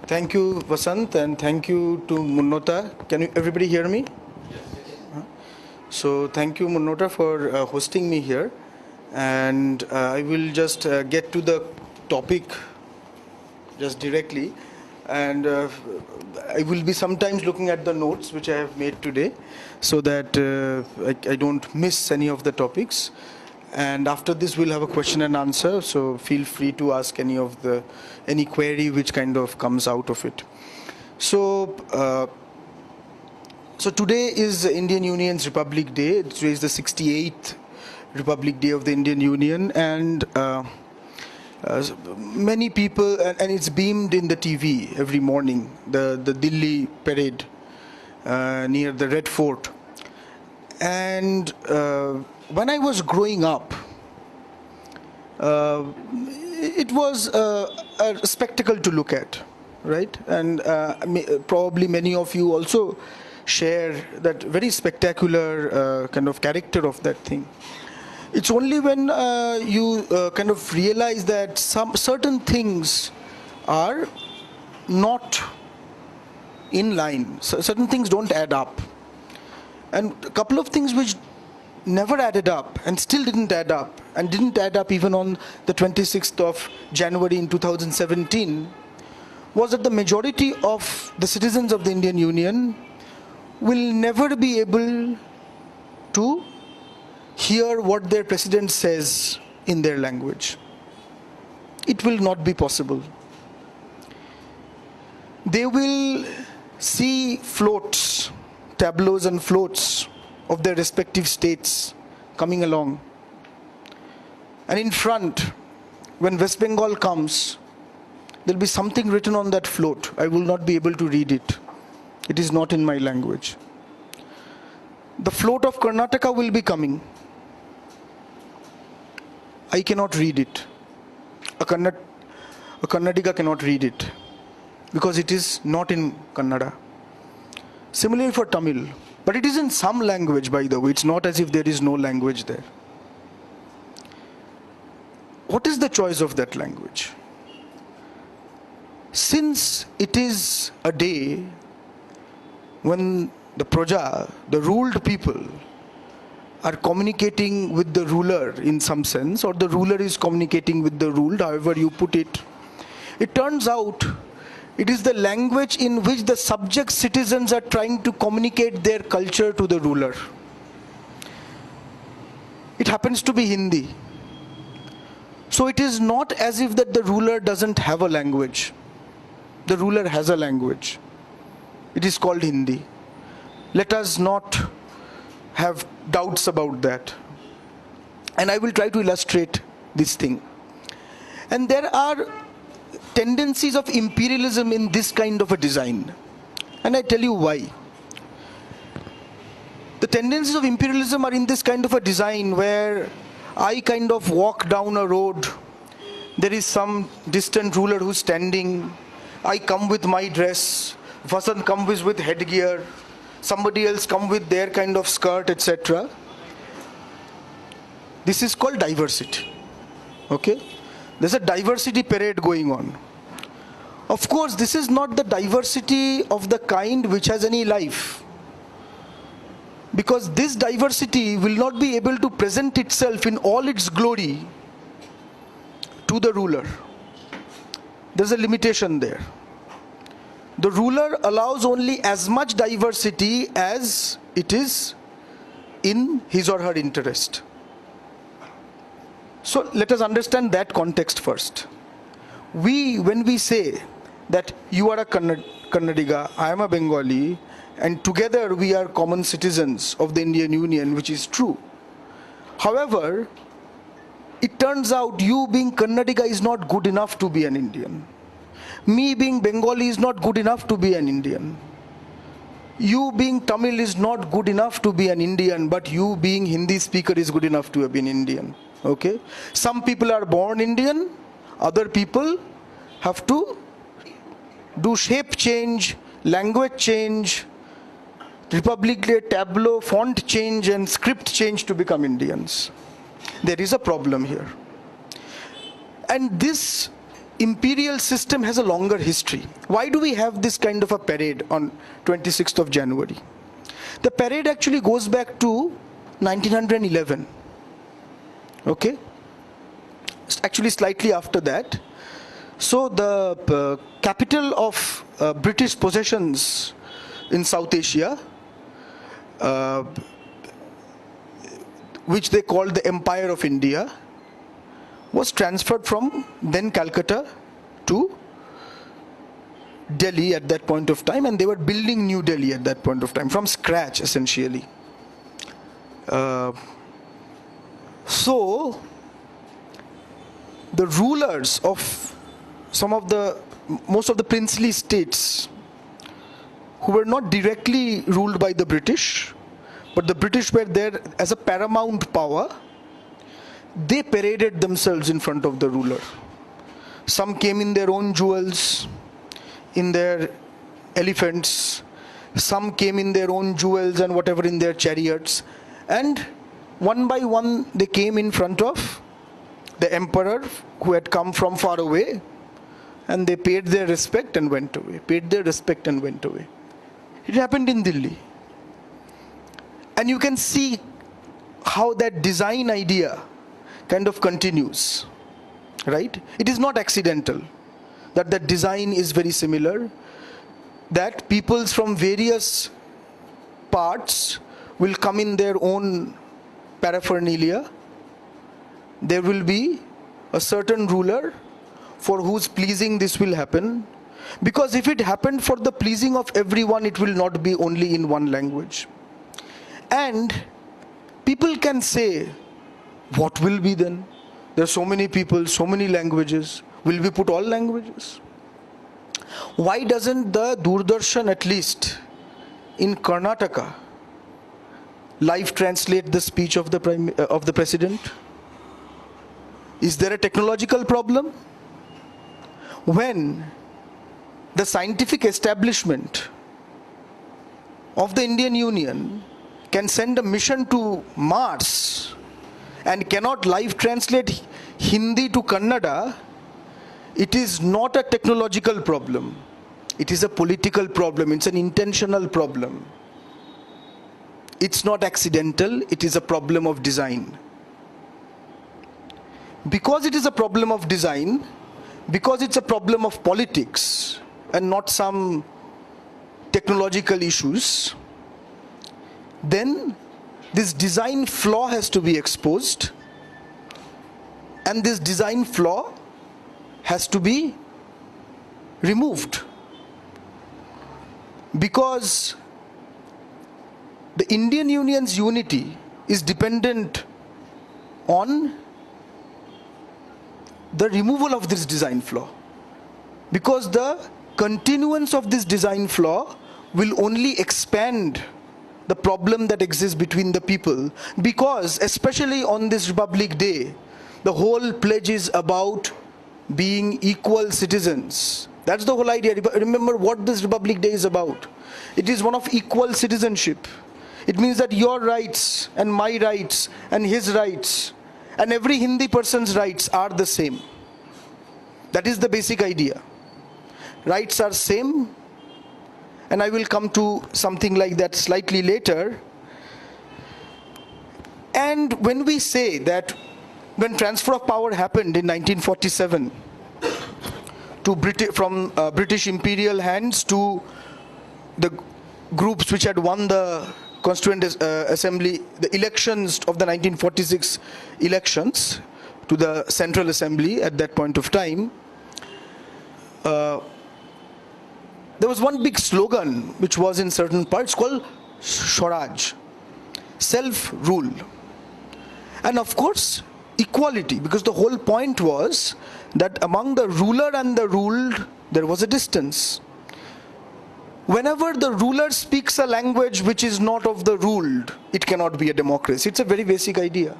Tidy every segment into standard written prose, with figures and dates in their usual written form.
Thank you, Vasant, and thank you to Munnota. Can you, everybody hear me? So thank you, Munnota, for hosting me here. And I will just get to the topic just directly. And I will be sometimes looking at the notes which I have made today so that I don't miss any of the topics. And after this, we'll have a question and answer. So feel free to ask any query which kind of comes out of it. So today is the Indian Union's Republic Day. Today is the 68th Republic Day of the Indian Union, and many people, and it's beamed in the TV every morning, the Delhi parade near the Red Fort. And when I was growing up, it was a spectacle to look at, right? And probably many of you also share that very spectacular kind of character of that thing. It's only when you kind of realize that some certain things are not in line, certain things don't add up. And a couple of things which never added up and still didn't add up, and didn't add up even on the 26th of January in 2017, was that the majority of the citizens of the Indian Union will never be able to hear what their president says in their language. It will not be possible. They will see floats, tableaus and floats of their respective states coming along. And in front, when West Bengal comes, there'll be something written on that float. I will not be able to read it. It is not in my language. The float of Karnataka will be coming. I cannot read it. A Kannadiga cannot read it because it is not in Kannada. Similarly for Tamil. But it is in some language, by the way. It's not as if there is no language there. What is the choice of that language? Since it is a day when the Praja, the ruled people, are communicating with the ruler in some sense, or the ruler is communicating with the ruled, however you put it, it turns out it is the language in which the subject citizens are trying to communicate their culture to the ruler. It happens to be Hindi. So it is not as if that the ruler doesn't have a language. The ruler has a language. It is called Hindi. Let us not have doubts about that. And I will try to illustrate this thing. And there are tendencies of imperialism in this kind of a design. And I tell you why. The tendencies of imperialism are in this kind of a design where I kind of walk down a road, there is some distant ruler who's standing, I come with my dress, Vasant comes with headgear, somebody else come with their kind of skirt, etc. This is called diversity. Okay? There's a diversity parade going on. Of course, this is not the diversity of the kind which has any life. Because this diversity will not be able to present itself in all its glory to the ruler. There's a limitation there. The ruler allows only as much diversity as it is in his or her interest. So let us understand that context first. When we say that you are a Kannadiga, I am a Bengali, and together we are common citizens of the Indian Union, which is true. However, it turns out you being Kannadiga is not good enough to be an Indian. Me being Bengali is not good enough to be an Indian. You being Tamil is not good enough to be an Indian, but you being Hindi speaker is good enough to be an Indian. Okay? Some people are born Indian, other people have to do shape change, language change, Republic Day tableau, font change and script change to become Indians. There is a problem here. And this imperial system has a longer history. Why do we have this kind of a parade on 26th of January? The parade actually goes back to 1911. Okay? Actually slightly after that. So the capital of British possessions in South Asia, which they called the Empire of India, was transferred from then Calcutta to Delhi at that point of time, and they were building New Delhi at that point of time from scratch essentially. So the rulers of most of the princely states who were not directly ruled by the British, but the British were there as a paramount power, they paraded themselves in front of the ruler. Some came in their own jewels, in their elephants. Some came in their own jewels and whatever in their chariots. And one by one they came in front of the emperor who had come from far away, and they paid their respect and went away. Paid their respect and went away. It happened in Delhi. And you can see how that design idea kind of continues, right? It is not accidental that the design is very similar, that peoples from various parts will come in their own paraphernalia. There will be a certain ruler for whose pleasing this will happen, because if it happened for the pleasing of everyone, it will not be only in one language. And people can say, what will be then? There are so many people, so many languages. Will we put all languages? Why doesn't the Doordarshan, at least in Karnataka, live translate the speech of the president? Is there a technological problem? When the scientific establishment of the Indian Union can send a mission to Mars and cannot live translate Hindi to Kannada, it is not a technological problem. It is a political problem. It's an intentional problem. It's not accidental. It is a problem of design. Because it is a problem of design, because it's a problem of politics and not some technological issues, then this design flaw has to be exposed, and this design flaw has to be removed, because the Indian Union's unity is dependent on the removal of this design flaw, because the continuance of this design flaw will only expand the problem that exists between the people, because especially on this Republic Day, the whole pledge is about being equal citizens. That's the whole idea. Remember what this Republic Day is about. It is one of equal citizenship. It means that your rights and my rights and his rights and every Hindi person's rights are the same. That is the basic idea. Rights are same, and I will come to something like that slightly later. And when we say that when transfer of power happened in 1947 to from British imperial hands to the groups which had won the Constituent Assembly, the elections of the 1946 elections to the Central Assembly at that point of time, there was one big slogan which was in certain parts called Swaraj, self-rule. And of course, equality, because the whole point was that among the ruler and the ruled, there was a distance. Whenever the ruler speaks a language which is not of the ruled, it cannot be a democracy. It's a very basic idea.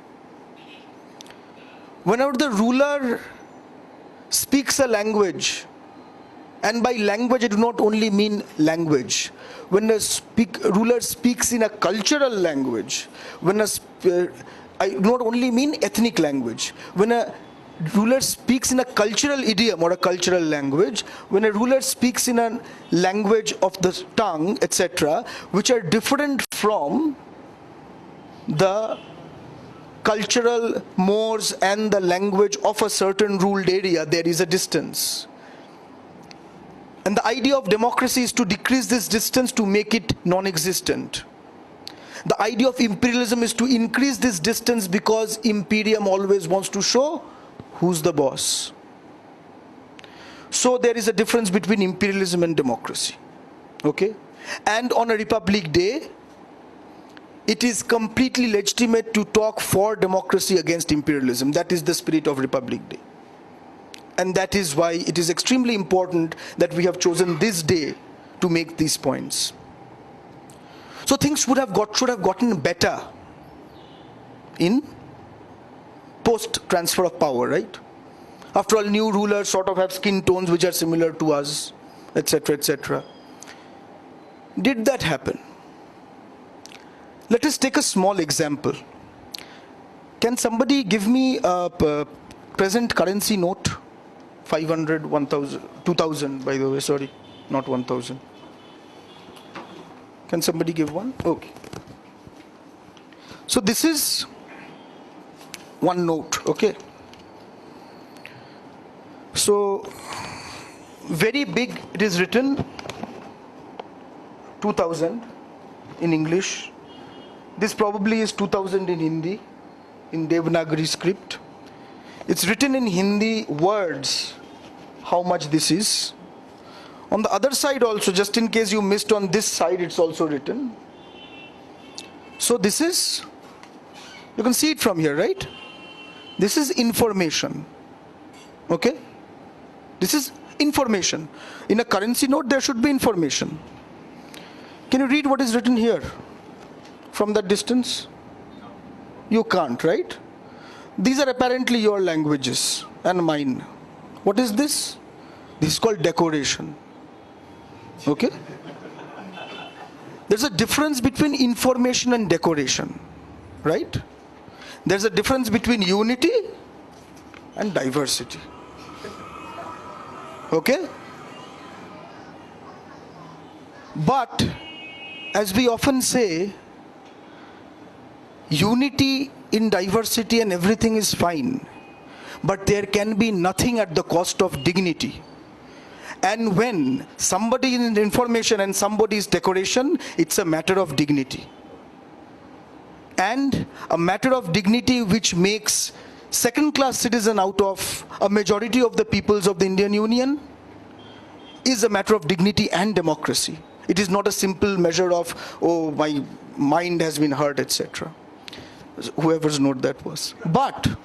Whenever the ruler speaks a language, and by language I do not only mean language. When a ruler speaks in a cultural language, I do not only mean ethnic language. When a ruler speaks in a cultural idiom or a cultural language, when a ruler speaks in a language of the tongue, etc., which are different from the cultural mores and the language of a certain ruled area, there is a distance. And the idea of democracy is to decrease this distance, to make it non-existent. The idea of imperialism is to increase this distance, because imperium always wants to show who's the boss. So there is a difference between imperialism and democracy. Okay? And on a Republic Day, it is completely legitimate to talk for democracy against imperialism. That is the spirit of Republic Day. And that is why it is extremely important that we have chosen this day to make these points. So things should have gotten better in post-transfer of power, right? After all, new rulers sort of have skin tones which are similar to us, etc., etc. Did that happen? Let us take a small example. Can somebody give me a present currency note? 500, 1000, 2000, by the way, sorry, not 1000. Can somebody give one? Okay. So this is one note, okay? So very big, it is written 2000 in English. This probably is 2000 in Hindi, in Devanagari script. It's written in Hindi words how much this is. On the other side also, just in case you missed, on this side it's also written. So this is, you can see it from here, right? This is information. Okay? This is information. In a currency note there should be information. Can you read what is written here from that distance? You can't, right? These are apparently your languages and mine. What is this? This is called decoration. Okay? There's a difference between information and decoration, right? There's a difference between unity and diversity. Okay? But, as we often say, unity in diversity and everything is fine, but there can be nothing at the cost of dignity. And when somebody is information and somebody is decoration, it's a matter of dignity. And a matter of dignity which makes second-class citizen out of a majority of the peoples of the Indian Union is a matter of dignity and democracy. It is not a simple measure of, oh, my mind has been hurt, etc. Whoever's note that was. But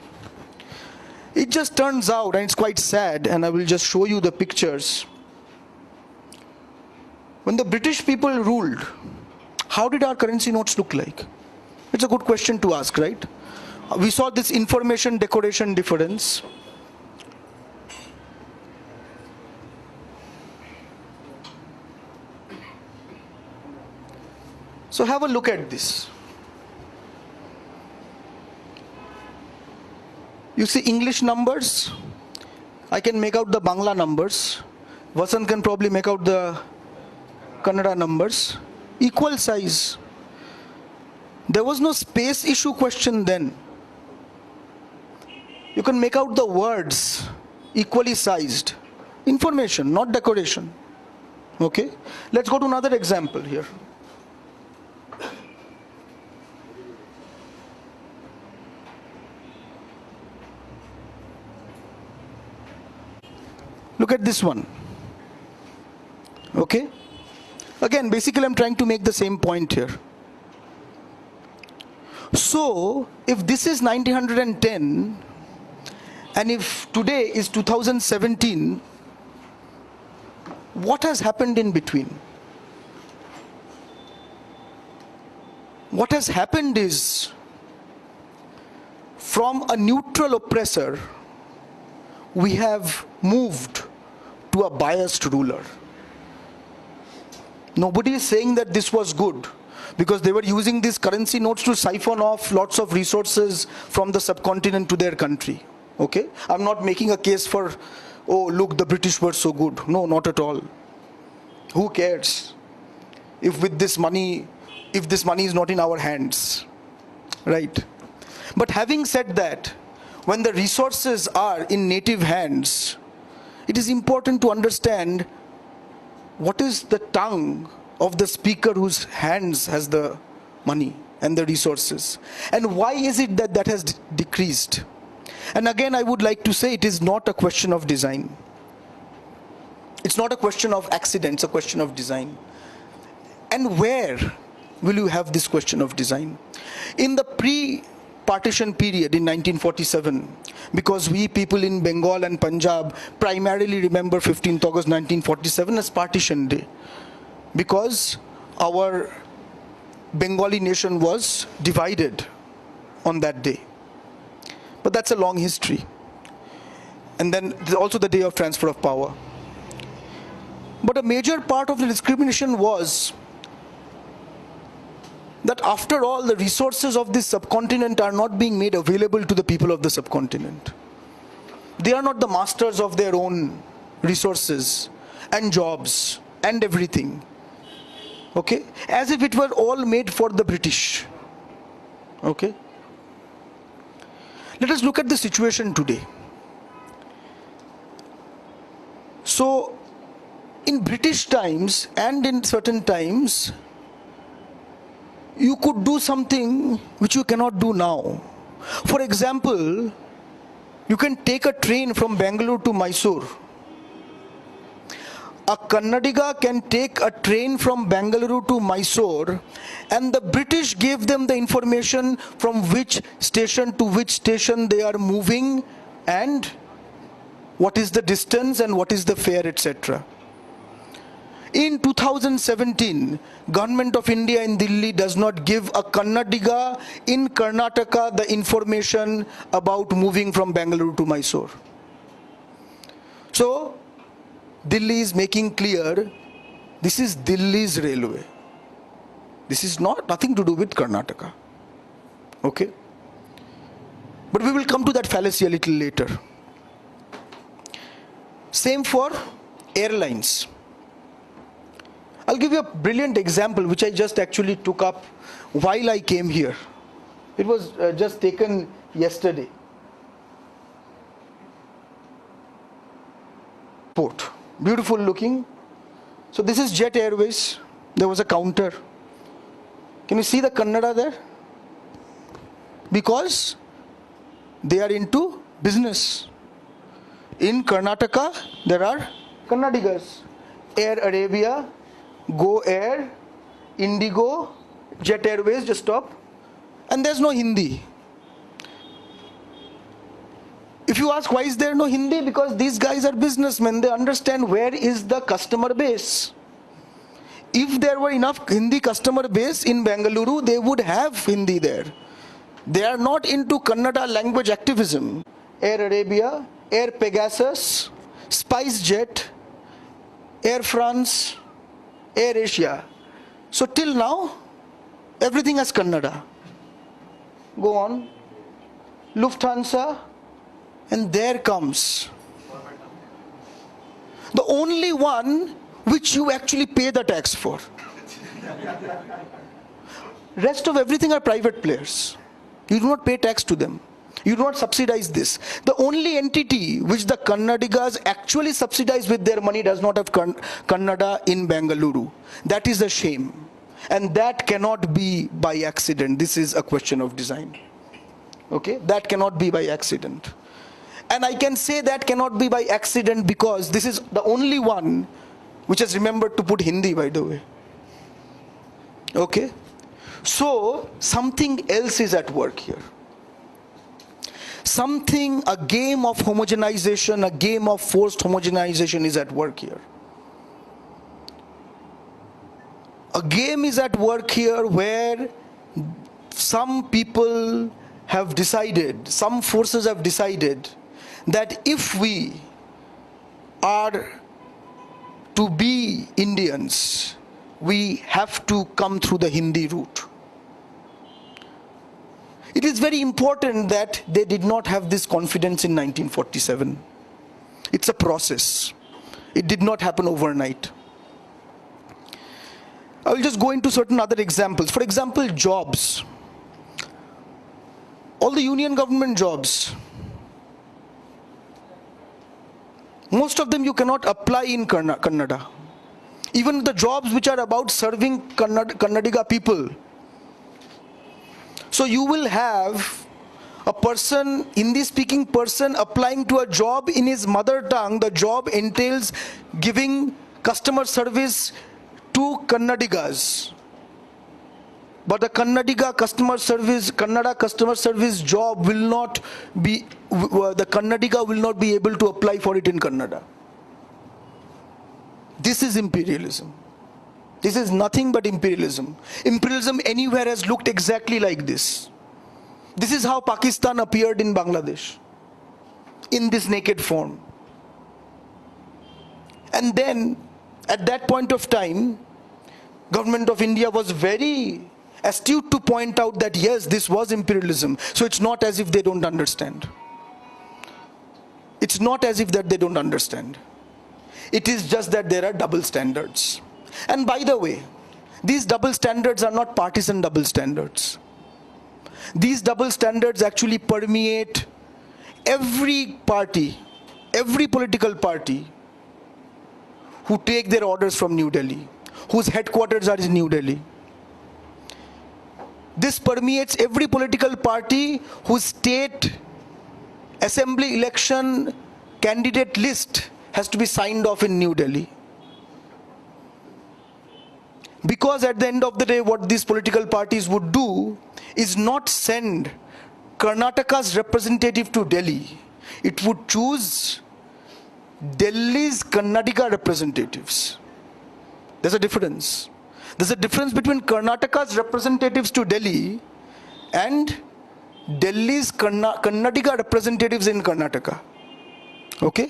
it just turns out, and it's quite sad, and I will just show you the pictures. When the British people ruled, how did our currency notes look like? It's a good question to ask, right? We saw this information decoration difference. So have a look at this. You see English numbers. I can make out the Bangla numbers. Vasant can probably make out the Kannada numbers. Equal size. There was no space issue question then. You can make out the words equally sized. Information, not decoration. Okay? Let's go to another example here. Look at this one. Okay? Again, basically I'm trying to make the same point here. So, if this is 1910, and if today is 2017, what has happened in between? What has happened is, from a neutral oppressor, we have moved to a biased ruler. Nobody is saying that this was good, because they were using these currency notes to siphon off lots of resources from the subcontinent to their country. Okay, I'm not making a case for, oh look, the British were so good. No, not at all. Who cares if this money is not in our hands, right? But having said that, when the resources are in native hands, it is important to understand what is the tongue of the speaker whose hands has the money and the resources, and why is it that has decreased. And again, I would like to say, it is not a question of design. It's not a question of accident, it's a question of design. And where will you have this question of design? In the pre-partition period in 1947, because we people in Bengal and Punjab primarily remember 15th August 1947 as partition day, because our Bengali nation was divided on that day. But that's a long history. And then also the day of transfer of power. But a major part of the discrimination was that after all, the resources of this subcontinent are not being made available to the people of the subcontinent. They are not the masters of their own resources and jobs and everything. Okay? As if it were all made for the British. Okay? Let us look at the situation today. So, in British times and in certain times, you could do something which you cannot do now. For example, you can take a train from Bangalore to Mysore. A Kannadiga can take a train from Bangalore to Mysore, and the British gave them the information from which station to which station they are moving, and what is the distance and what is the fare, etc. In 2017, Government of India in Delhi does not give a Kannadiga in Karnataka the information about moving from Bangalore to Mysore. So, Delhi is making clear, this is Delhi's railway. This is nothing to do with Karnataka. Okay? But we will come to that fallacy a little later. Same for airlines. I'll give you a brilliant example which I just actually took up while I came here. It was just taken yesterday. Port. Beautiful looking. So this is Jet Airways. There was a counter. Can you see the Kannada there? Because they are into business. In Karnataka, there are Kannadigas. Air Arabia, Go Air, Indigo, Jet Airways, just stop. And there's no Hindi. If you ask why is there no Hindi, because these guys are businessmen, they understand where is the customer base. If there were enough Hindi customer base in Bengaluru, they would have Hindi there. They are not into Kannada language activism. Air Arabia, Air Pegasus, SpiceJet, Air France, Air Asia. So till now, everything has Kannada. Go on. Lufthansa, and there comes the only one which you actually pay the tax for. Rest of everything are private players. You do not pay tax to them. You do not subsidize this. The only entity which the Kannadigas actually subsidize with their money does not have Kannada in Bengaluru. That is a shame. And that cannot be by accident. This is a question of design. Okay? That cannot be by accident. And I can say that cannot be by accident because this is the only one which has remembered to put Hindi, by the way. Okay? So, something else is at work here. Something, a game of homogenization, a game of forced homogenization is at work here. A game is at work here where some people have decided, some forces have decided that if we are to be Indians, we have to come through the Hindi route. It is very important that they did not have this confidence in 1947. It's a process. It did not happen overnight. I will just go into certain other examples. For example, jobs. All the union government jobs, most of them you cannot apply in Kannada. Even the jobs which are about serving Kannadiga people. So you will have a person, Hindi-speaking person, applying to a job in his mother tongue. The job entails giving customer service to Kannadigas. But the Kannadiga customer service, Kannada customer service job will not be, the Kannadiga will not be able to apply for it in Kannada. This is imperialism. This is nothing but imperialism. Imperialism anywhere has looked exactly like this. This is how Pakistan appeared in Bangladesh, in this naked form. And then, at that point of time, Government of India was very astute to point out that yes, this was imperialism. So it's not as if they don't understand. It's not as if that they don't understand. It is just that there are double standards. And by the way, these double standards are not partisan double standards. These double standards actually permeate every party, every political party who take their orders from New Delhi, whose headquarters are in New Delhi. This permeates every political party whose state assembly election candidate list has to be signed off in New Delhi. Because at the end of the day, what these political parties would do is not send Karnataka's representative to Delhi. It would choose Delhi's Kannadiga representatives. There's a difference. There's a difference between Karnataka's representatives to Delhi and Delhi's Kannadiga representatives in Karnataka. Okay?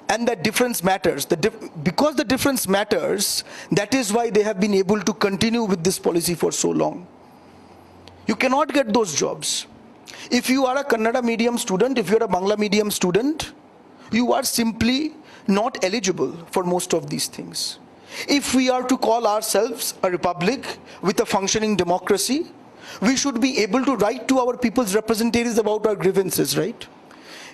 And that difference matters. Because the difference matters, that is why they have been able to continue with this policy for so long. You cannot get those jobs. If you are a Kannada medium student, if you are a Bangla medium student, you are simply not eligible for most of these things. If we are to call ourselves a republic with a functioning democracy, we should be able to write to our people's representatives about our grievances, right?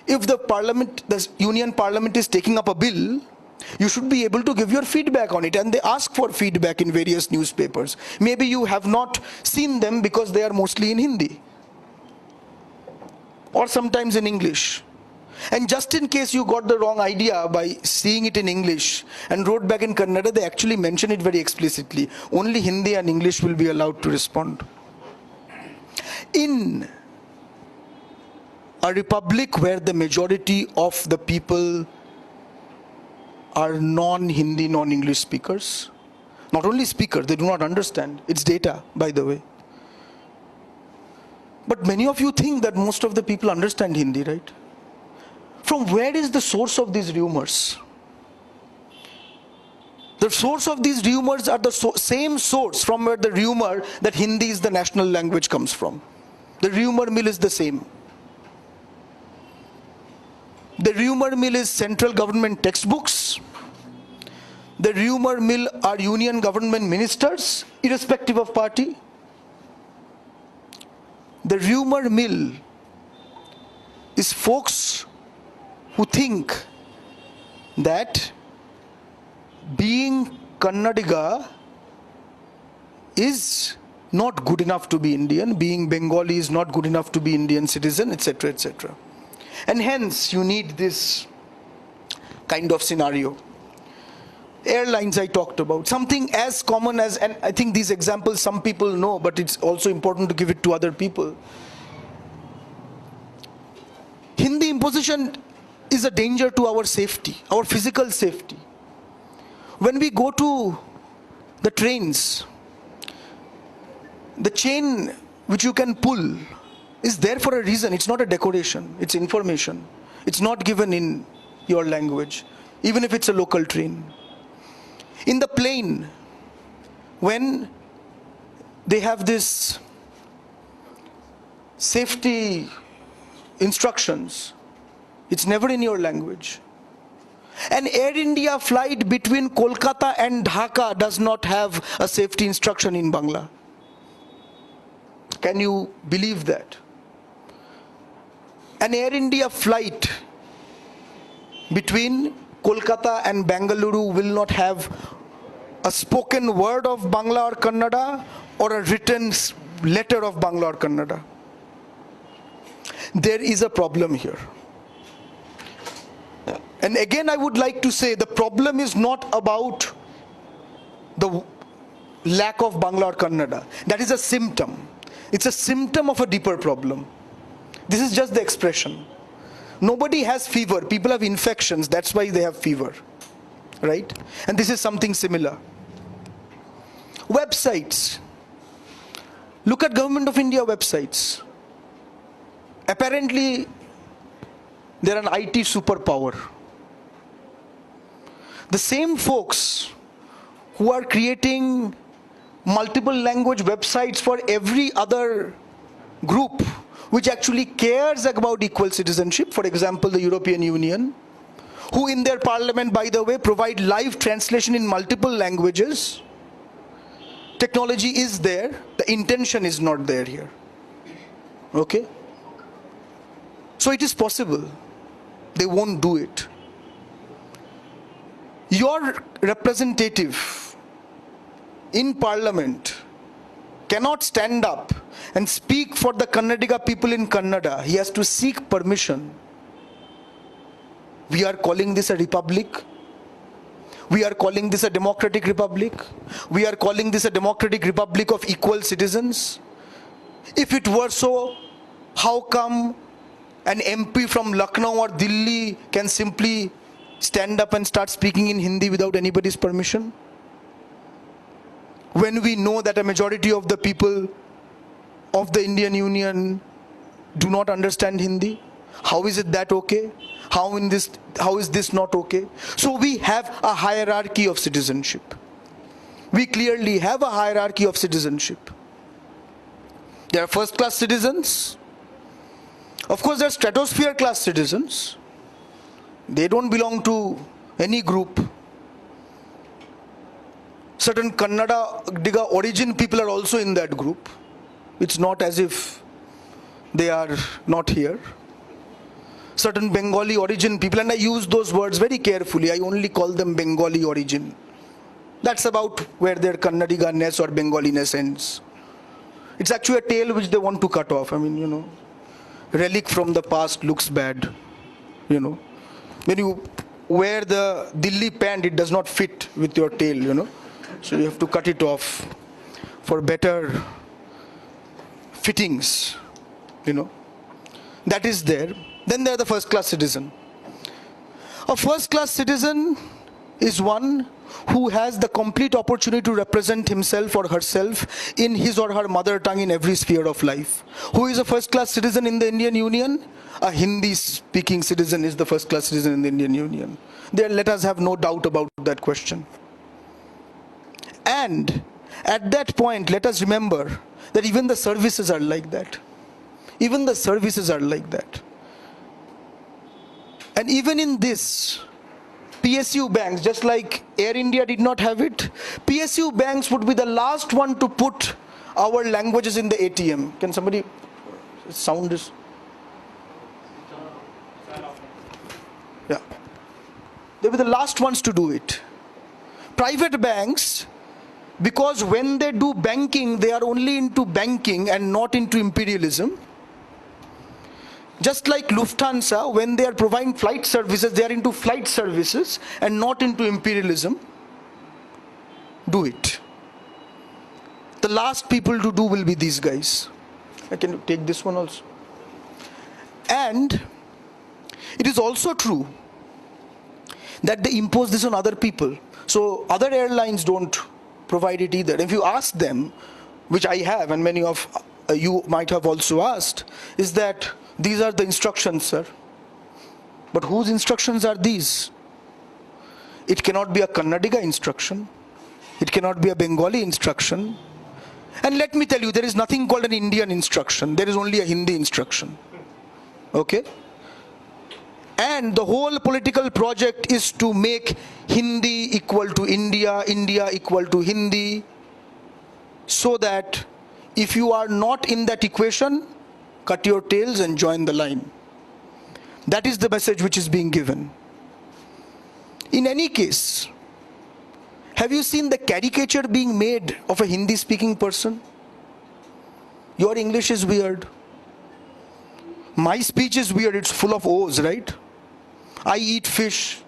If the parliament, the union parliament is taking up a bill, you should be able to give your feedback on it, and they ask for feedback in various newspapers. Maybe you have not seen them because they are mostly in Hindi or sometimes in English. And just in case you got the wrong idea by seeing it in English and wrote back in Kannada, they actually mention it very explicitly. Only Hindi and English will be allowed to respond. In a republic where the majority of the people are non-Hindi, non-English speakers, not only speakers, they do not understand. It's data, by the way. But many of you think that most of the people understand Hindi, right? From where is the source of these rumors? The source of these rumors are the same source from where the rumor that Hindi is the national language comes from. The rumor mill is the same. The rumor mill is central government textbooks. The rumor mill are union government ministers, irrespective of party. The rumor mill is folks who think that being Kannadiga is not good enough to be Indian, being Bengali is not good enough to be Indian citizen, etc., etc. And hence you need this kind of scenario. Airlines I talked about, something as common as, and I think these examples some people know, but it's also important to give it to other people. Hindi imposition is a danger to our safety, our physical safety. When we go to the trains, the chain which you can pull is there for a reason. It's not a decoration, it's information. It's not given in your language, even if it's a local train. In the plane, when they have this safety instructions, it's never in your language. An Air India flight between Kolkata and Dhaka does not have a safety instruction in Bangla. Can you believe that? An Air India flight between Kolkata and Bengaluru will not have a spoken word of Bangla or Kannada or a written letter of Bangla or Kannada. There is a problem here. And again, I would like to say the problem is not about the lack of Bangla or Kannada. That is a symptom. It's a symptom of a deeper problem. This is just the expression. Nobody has fever. People have infections. That's why they have fever. Right? And this is something similar. Websites. Look at Government of India websites. Apparently, they're an IT superpower. The same folks who are creating multiple language websites for every other group which actually cares about equal citizenship, for example, the European Union, who in their parliament, by the way, provide live translation in multiple languages. Technology is there, the intention is not there here. Okay? So it is possible. They won't do it. Your representative in parliament cannot stand up and speak for the Kannadiga people in Kannada. He has to seek permission. We are calling this a republic. We are calling this a democratic republic. We are calling this a democratic republic of equal citizens. If it were so, how come an MP from Lucknow or Delhi can simply stand up and start speaking in Hindi without anybody's permission? When we know that a majority of the people of the Indian Union do not understand Hindi, how is it that okay? How is this not okay? So we have a hierarchy of citizenship. We clearly have a hierarchy of citizenship. There are first-class citizens. Of course, there are stratosphere class citizens. They don't belong to any group. Certain Kannada origin people are also in that group. It's not as if they are not here. Certain Bengali origin people, and I use those words very carefully, I only call them Bengali origin. That's about where their Kannadiga-ness or Bengali-ness ends. It's actually a tail which they want to cut off. I mean, relic from the past looks bad. When you wear the Delhi pant, it does not fit with your tail, So you have to cut it off for better fittings, That is there. Then there are the first-class citizen. A first-class citizen is one who has the complete opportunity to represent himself or herself in his or her mother tongue in every sphere of life. Who is a first-class citizen in the Indian Union? A Hindi-speaking citizen is the first-class citizen in the Indian Union. There, let us have no doubt about that question. And at that point, let us remember that even the services are like that. Even the services are like that. And even in this, PSU banks, just like Air India did not have it, PSU banks would be the last one to put our languages in the ATM. Can somebody sound this? Yeah. They were the last ones to do it. Private banks, because when they do banking, they are only into banking and not into imperialism. Just like Lufthansa, when they are providing flight services, they are into flight services and not into imperialism. Do it. The last people to do will be these guys. I can take this one also. And it is also true that they impose this on other people. So other airlines don't provide it either. If you ask them, which I have and many of you might have also asked, is that these are the instructions, sir. But whose instructions are these? It cannot be a Kannadiga instruction. It cannot be a Bengali instruction. And let me tell you, there is nothing called an Indian instruction. There is only a Hindi instruction. Okay? And the whole political project is to make Hindi equal to India, India equal to Hindi, so that if you are not in that equation, cut your tails and join the line. That is the message which is being given. In any case, have you seen the caricature being made of a Hindi-speaking person? Your English is weird. My speech is weird. It's full of O's, right? I eat fish.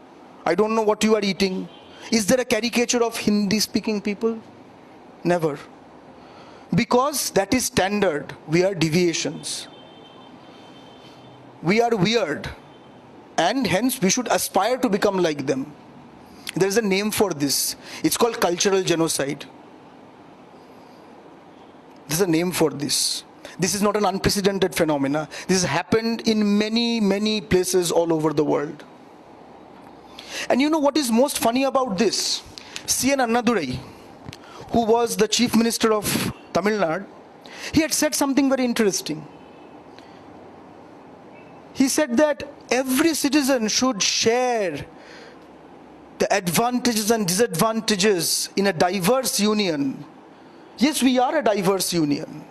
I don't know what you are eating. Is there a caricature of Hindi-speaking people? Never. Because that is standard. We are deviations. We are weird. And hence we should aspire to become like them. There is a name for this. It's called cultural genocide. There's a name for this. This is not an unprecedented phenomena. This has happened in many, many places all over the world. And you know what is most funny about this? C.N. Annadurai, who was the Chief Minister of Tamil Nadu, he had said something very interesting. He said that every citizen should share the advantages and disadvantages in a diverse union. Yes, we are a diverse union.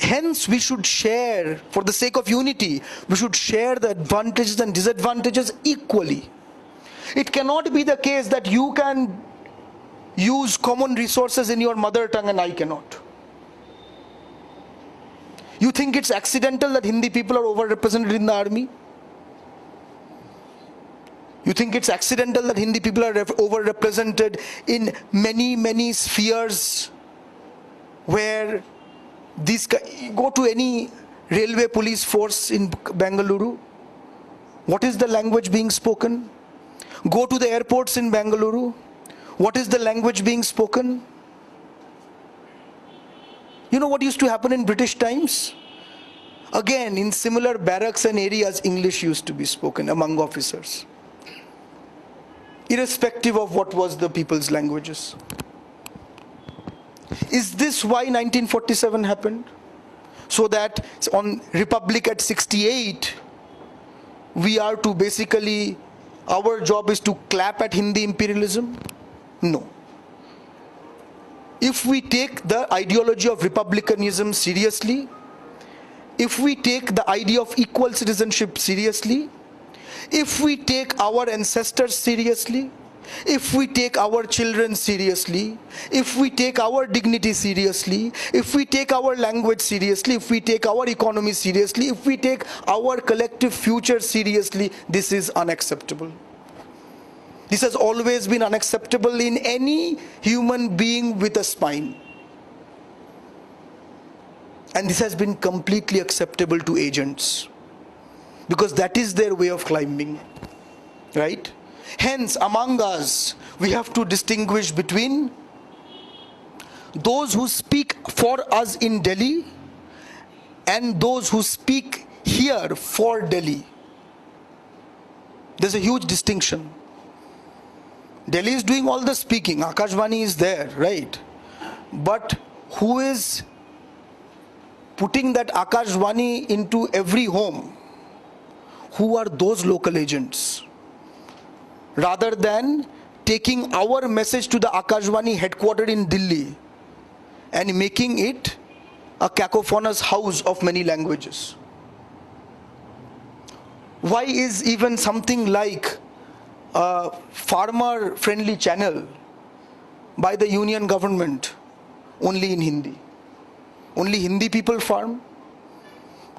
Hence, we should share, for the sake of unity, we should share the advantages and disadvantages equally. It cannot be the case that you can use common resources in your mother tongue and I cannot. You think it's accidental that Hindi people are overrepresented in the army? You think it's accidental that Hindi people are overrepresented in many, many spheres where these, go to any railway police force in Bengaluru. What is the language being spoken? Go to the airports in Bengaluru. What is the language being spoken? You know what used to happen in British times? Again, in similar barracks and areas, English used to be spoken among officers, irrespective of what was the people's languages. Is this why 1947 happened? So that on Republic at 68, we are to basically, our job is to clap at Hindi imperialism? No. If we take the ideology of republicanism seriously, if we take the idea of equal citizenship seriously, if we take our ancestors seriously, if we take our children seriously, if we take our dignity seriously, if we take our language seriously, if we take our economy seriously, if we take our collective future seriously, this is unacceptable. This has always been unacceptable in any human being with a spine. And this has been completely acceptable to agents, because that is their way of climbing, right? Hence, among us, we have to distinguish between those who speak for us in Delhi and those who speak here for Delhi. There's a huge distinction. Delhi is doing all the speaking, Akashvani is there, right? But who is putting that Akashvani into every home? Who are those local agents? Rather than taking our message to the Akashvani headquartered in Delhi and making it a cacophonous house of many languages. Why is even something like a farmer-friendly channel by the union government only in Hindi? Only Hindi people farm?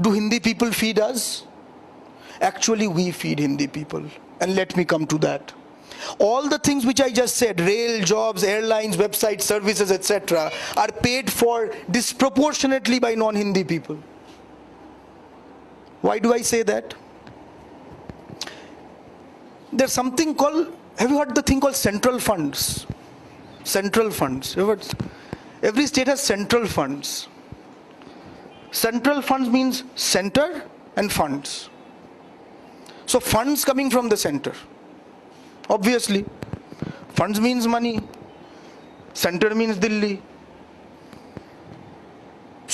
Do Hindi people feed us? Actually, we feed Hindi people. And let me come to that. All the things which I just said, rail, jobs, airlines, websites, services, etc., are paid for disproportionately by non-Hindi people. Why do I say that? There's something called, have you heard the thing called central funds? Central funds. Every state has central funds. Central funds means center and funds. So funds coming from the center. Obviously, funds means money. Center means Delhi.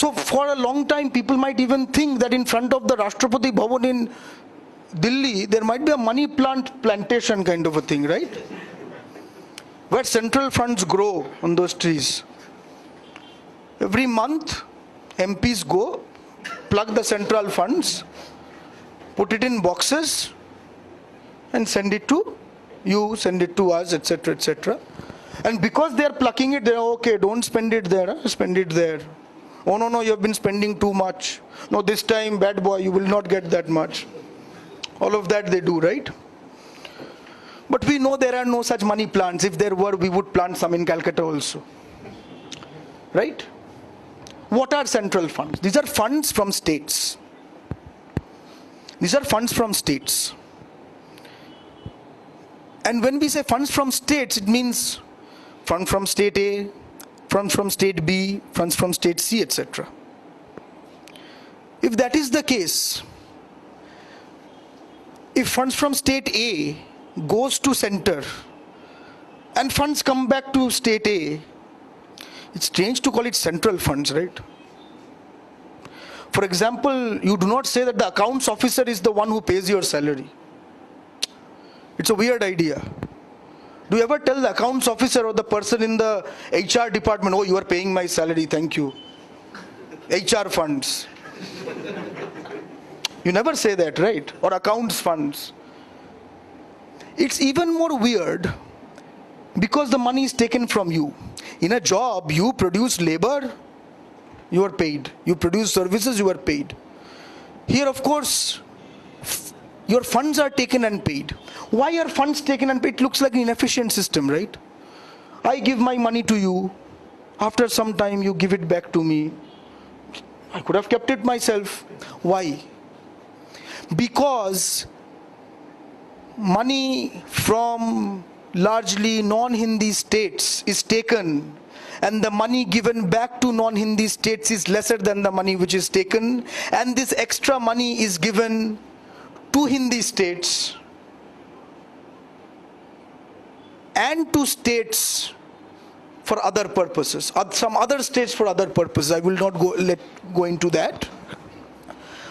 So for a long time, people might even think that in front of the Rashtrapati Bhavan in Delhi, there might be a money plantation kind of a thing, right? Where central funds grow on those trees. Every month, MPs go, plug the central funds, put it in boxes, and send it to you, send it to us, etc., etc. And because they are plucking it, they are okay, don't spend it there, spend it there. Oh no, no, you have been spending too much. No, this time, bad boy, you will not get that much. All of that they do, right? But we know there are no such money plants. If there were, we would plant some in Calcutta also. Right? What are central funds? These are funds from states. These are funds from states. And when we say funds from states, it means funds from state A, funds from state B, funds from state C, etc. If that is the case, if funds from state A goes to center and funds come back to state A, it's strange to call it central funds, right? For example, you do not say that the accounts officer is the one who pays your salary. It's a weird idea. Do you ever tell the accounts officer or the person in the HR department, oh, you are paying my salary, thank you. HR funds. You never say that, right? Or accounts funds. It's even more weird because the money is taken from you. In a job, you produce labor, you are paid. You produce services, you are paid. Here, of course, your funds are taken and paid. Why are funds taken and paid? It looks like an inefficient system, right? I give my money to you. After some time, you give it back to me. I could have kept it myself. Why? Because money from largely non-Hindi states is taken, and the money given back to non-Hindi states is lesser than the money which is taken, and this extra money is given to Hindi states and to states for other purposes, some other states for other purposes. I will not go into that.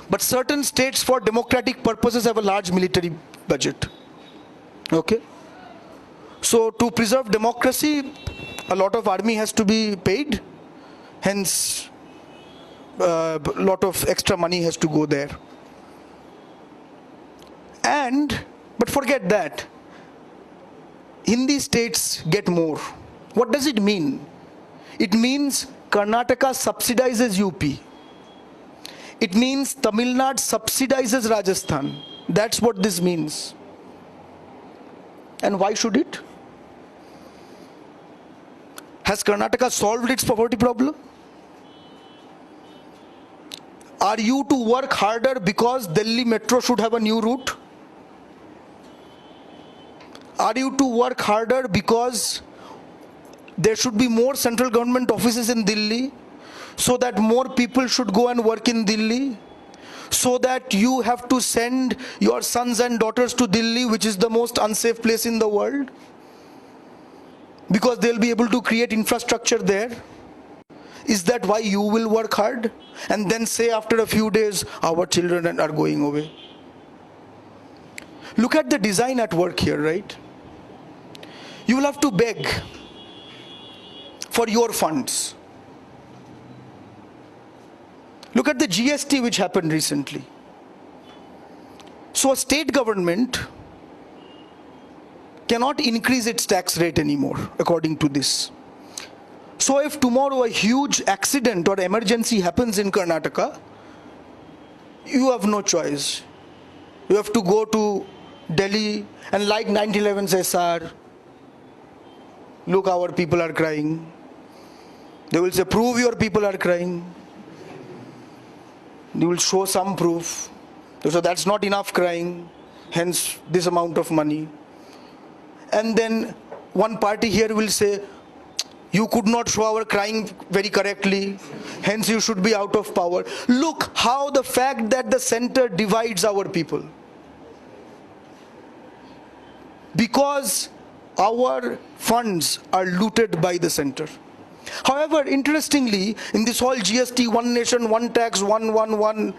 But certain states for democratic purposes have a large military budget. Okay? So to preserve democracy, a lot of army has to be paid. Hence, a lot of extra money has to go there. But forget that. Hindi states get more. What does it mean? It means Karnataka subsidizes UP. It means Tamil Nadu subsidizes Rajasthan. That's what this means. And why should it? Has Karnataka solved its poverty problem? Are you to work harder because Delhi Metro should have a new route? Are you to work harder because there should be more central government offices in Delhi, so that more people should go and work in Delhi, so that you have to send your sons and daughters to Delhi, which is the most unsafe place in the world, because they'll be able to create infrastructure there? Is that why you will work hard and then say after a few days, our children are going away? Look at the design at work here, right? You will have to beg for your funds. Look at the GST which happened recently. So a state government cannot increase its tax rate anymore, according to this. So if tomorrow a huge accident or emergency happens in Karnataka, you have no choice. You have to go to Delhi and like 9/11 say, sir, look, our people are crying. They will say, prove your people are crying. They will show some proof. So that's not enough crying, hence this amount of money. And then one party here will say, you could not show our crying very correctly, hence you should be out of power. Look how the fact that the center divides our people. Because our funds are looted by the center. However, interestingly, in this whole GST, one nation, one tax, one,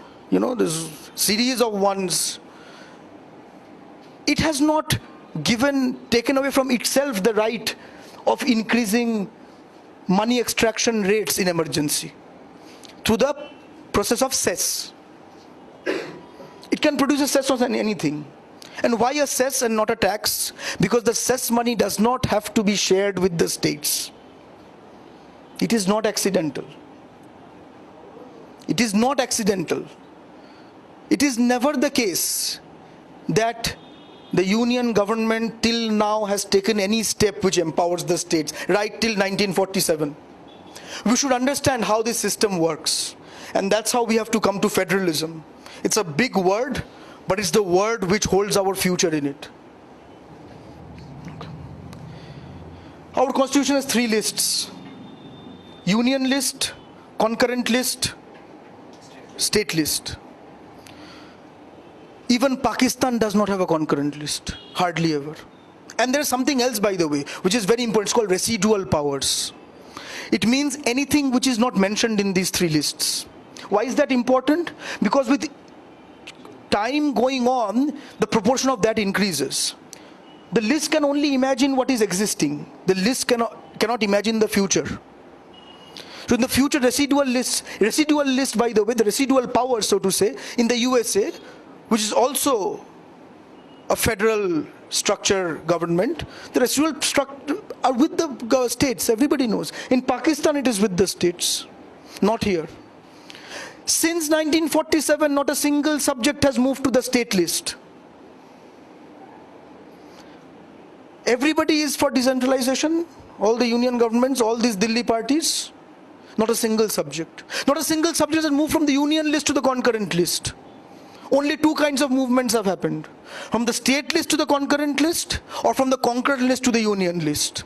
this series of ones, it has not taken away from itself the right of increasing money extraction rates in emergency through the process of cess. It can produce a cess on anything. And why a cess and not a tax? Because the cess money does not have to be shared with the states. It is not accidental. It is not accidental. It is never the case that the union government till now has taken any step which empowers the states, right till 1947. We should understand how this system works. And that's how we have to come to federalism. It's a big word, but it's the word which holds our future in it. Our constitution has 3 lists: union list, concurrent list, state list. Even Pakistan does not have a concurrent list, hardly ever. And there's something else, by the way, which is very important. It's called residual powers. It means anything which is not mentioned in these 3 lists. Why is that important? Because with time going on, the proportion of that increases. The list can only imagine what is existing. The list cannot imagine the future. So in the future, residual list, by the way, the residual powers, so to say, in the USA, which is also a federal structure government, the residual structure are with the states, everybody knows. In Pakistan, it is with the states, not here. Since 1947, not a single subject has moved to the state list. Everybody is for decentralization, all the union governments, all these Delhi parties, not a single subject. Not a single subject has moved from the union list to the concurrent list. Only 2 kinds of movements have happened: from the state list to the concurrent list, or from the concurrent list to the union list.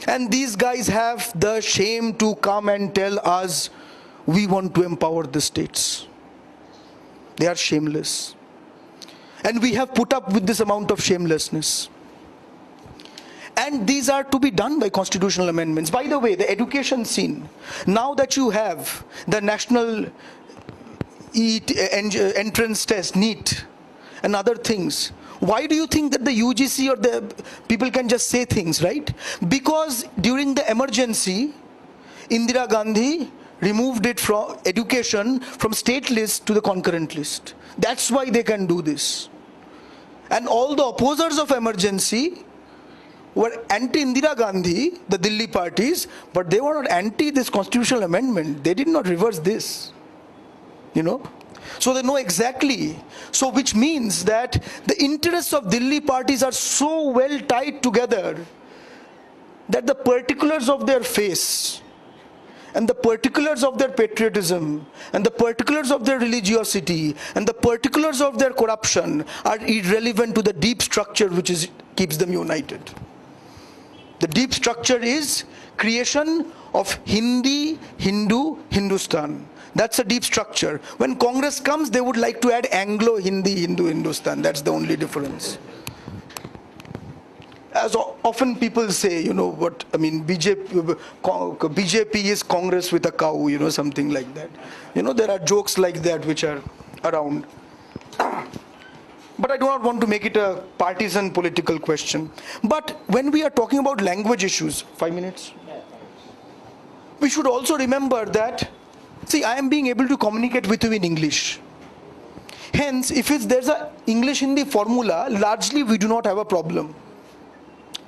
And these guys have the shame to come and tell us, we want to empower the states. They are shameless. And we have put up with this amount of shamelessness. And these are to be done by constitutional amendments. By the way, the education scene, now that you have the national entrance test, NEET, and other things, why do you think that the UGC or the people can just say things, right? Because during the emergency, Indira Gandhi removed it from education from state list to the concurrent list. That's why they can do this. And all the opposers of emergency were anti-Indira Gandhi, the Delhi parties, but they were not anti this constitutional amendment. They did not reverse this. So they know exactly. So which means that the interests of Delhi parties are so well tied together that the particulars of their face and the particulars of their patriotism and the particulars of their religiosity and the particulars of their corruption are irrelevant to the deep structure which keeps them united. The deep structure is creation of Hindi, Hindu, Hindustan. That's a deep structure. When Congress comes, they would like to add Anglo, Hindi, Hindu, Hindustan. That's the only difference. As often people say, BJP is Congress with a cow, something like that. There are jokes like that which are around. But I do not want to make it a partisan political question. But when we are talking about language issues, 5 minutes, we should also remember that, see, I am being able to communicate with you in English. Hence, if there's an English-Hindi formula, largely we do not have a problem.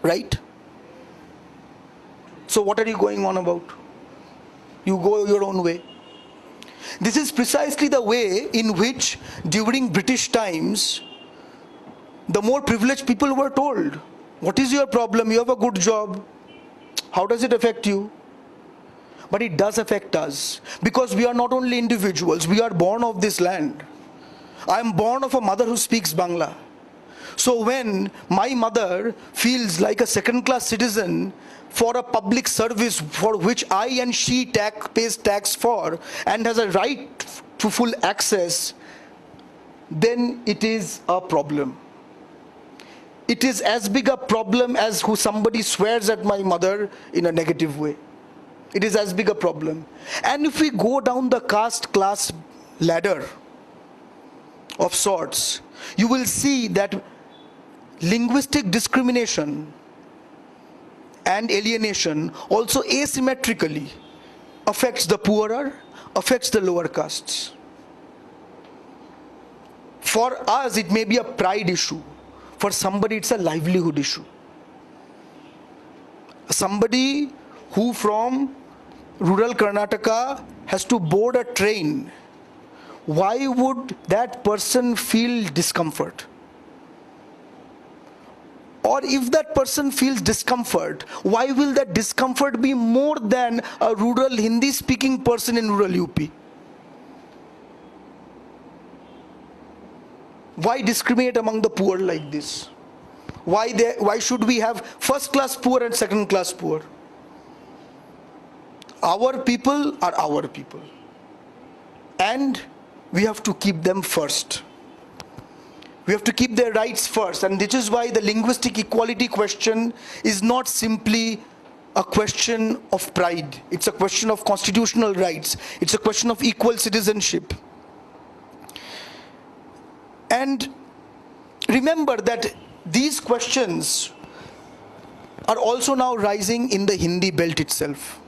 Right? So what are you going on about? You go your own way. This is precisely the way in which, during British times, the more privileged people were told, what is your problem? You have a good job. How does it affect you? But it does affect us, because we are not only individuals, we are born of this land. I am born of a mother who speaks Bangla. So when my mother feels like a second-class citizen for a public service for which I and she pays tax for and has a right to full access, then it is a problem. it is as big a problem as who somebody swears at my mother in a negative way. It is as big a problem. And if we go down the caste class ladder of sorts, you will see that linguistic discrimination and alienation also asymmetrically affects the poorer, affects the lower castes. For us, it may be a pride issue. For somebody, it's a livelihood issue. Somebody who from rural Karnataka has to board a train, why would that person feel discomfort? Or if that person feels discomfort, why will that discomfort be more than a rural Hindi-speaking person in rural UP? Why discriminate among the poor like this? Why should we have first-class poor and second-class poor? Our people are our people. And we have to keep them first. We have to keep their rights first. And this is why the linguistic equality question is not simply a question of pride. It's a question of constitutional rights. It's a question of equal citizenship. And remember that these questions are also now rising in the Hindi belt itself.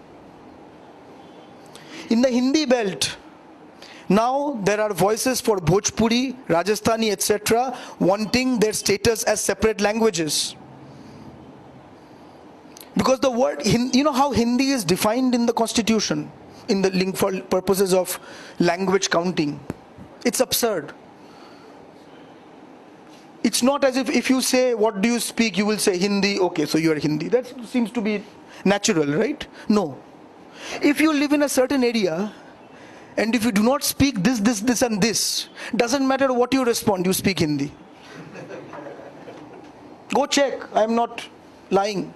In the Hindi belt, now there are voices for Bhojpuri, Rajasthani, etc. wanting their status as separate languages. Because the word, you know how Hindi is defined in the constitution, in the link for purposes of language counting. It's absurd. It's not as if you say, what do you speak, you will say Hindi, okay, so you are Hindi. That seems to be natural, right? No. If you live in a certain area, and if you do not speak this, and this, doesn't matter what you respond, you speak Hindi. Go check, I'm not lying.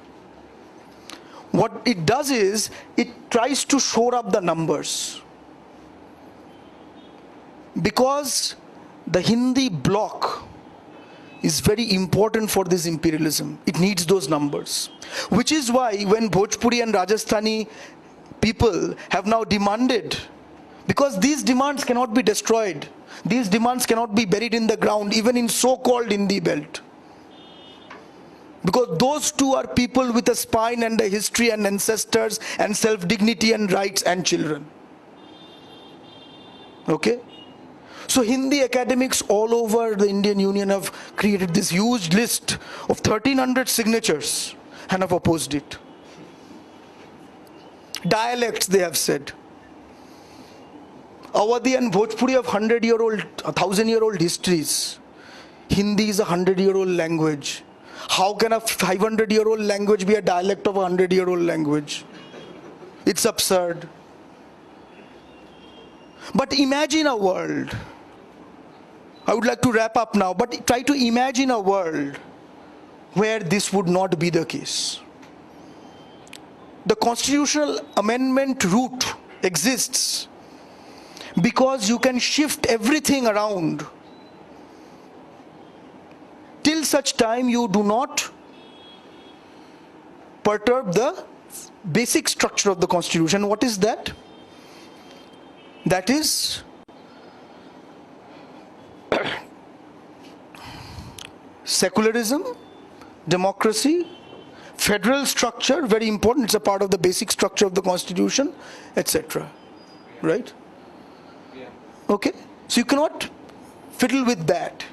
What it does is, it tries to shore up the numbers. Because the Hindi block is very important for this imperialism. It needs those numbers. Which is why when Bhojpuri and Rajasthani people have now demanded, because these demands cannot be destroyed, these demands cannot be buried in the ground, even in so-called Hindi belt. Because those two are people with a spine and a history and ancestors and self-dignity and rights and children. Okay? So Hindi academics all over the Indian Union have created this huge list of 1,300 signatures and have opposed it. Dialects, they have said. Awadhi and Bhojpuri have 100-year-old, 1,000-year-old histories. Hindi is a 100-year-old language. How can a 500-year-old language be a dialect of a 100-year-old language? It's absurd. But imagine a world, I would like to wrap up now, but try to imagine a world where this would not be the case. The constitutional amendment route exists because you can shift everything around till such time you do not perturb the basic structure of the constitution. What is that? That is secularism, democracy, federal structure, very important, it's a part of the basic structure of the constitution, etc. Right? Okay? So you cannot fiddle with that.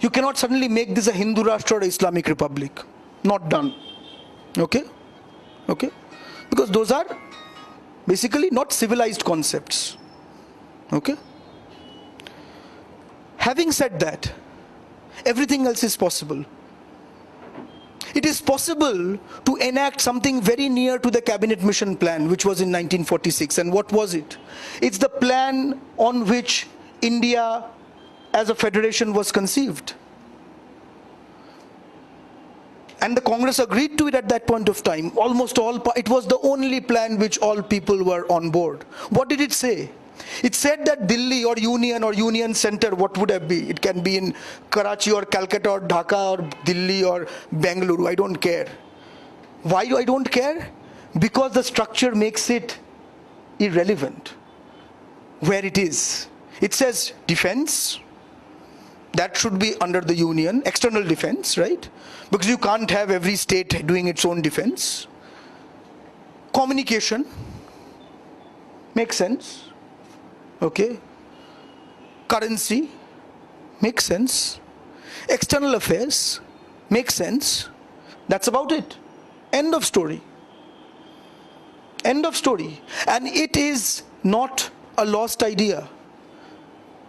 You cannot suddenly make this a Hindu Rashtra or Islamic Republic. Not done. Okay? Okay? Because those are basically not civilized concepts. Okay? Having said that, everything else is possible. It is possible to enact something very near to the Cabinet Mission Plan, which was in 1946. And what was it? It's the plan on which India as a federation was conceived. And the Congress agreed to it at that point of time. Almost all, it was the only plan which all people were on board. What did it say? It said that Delhi or Union Center, what would it be? It can be in Karachi or Calcutta or Dhaka or Delhi or Bengaluru. I don't care. Why do I don't care? Because the structure makes it irrelevant where it is. It says defense. That should be under the union, external defense, right? Because you can't have every state doing its own defense. Communication makes sense. Okay. Currency makes sense. External affairs makes sense. That's about it. End of story. End of story. And it is not a lost idea.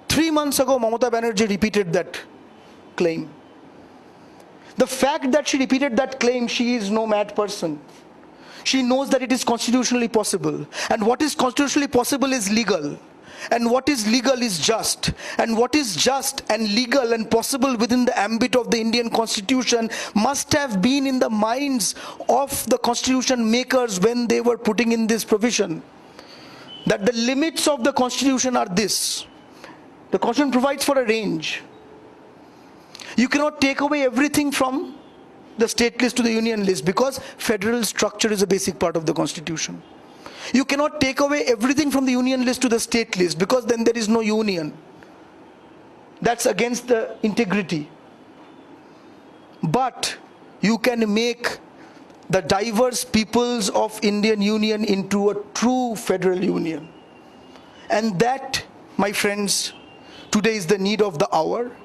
3 months ago, Mamata Banerjee repeated that claim. The fact that she repeated that claim, she is no mad person. She knows that it is constitutionally possible. And what is constitutionally possible is legal. And what is legal is just. And what is just and legal and possible within the ambit of the Indian Constitution must have been in the minds of the Constitution makers when they were putting in this provision. That the limits of the Constitution are this. The Constitution provides for a range. You cannot take away everything from the state list to the union list because federal structure is a basic part of the Constitution. You cannot take away everything from the union list to the state list because then there is no union. That's against the integrity. But you can make the diverse peoples of Indian Union into a true federal union. And that, my friends, today is the need of the hour.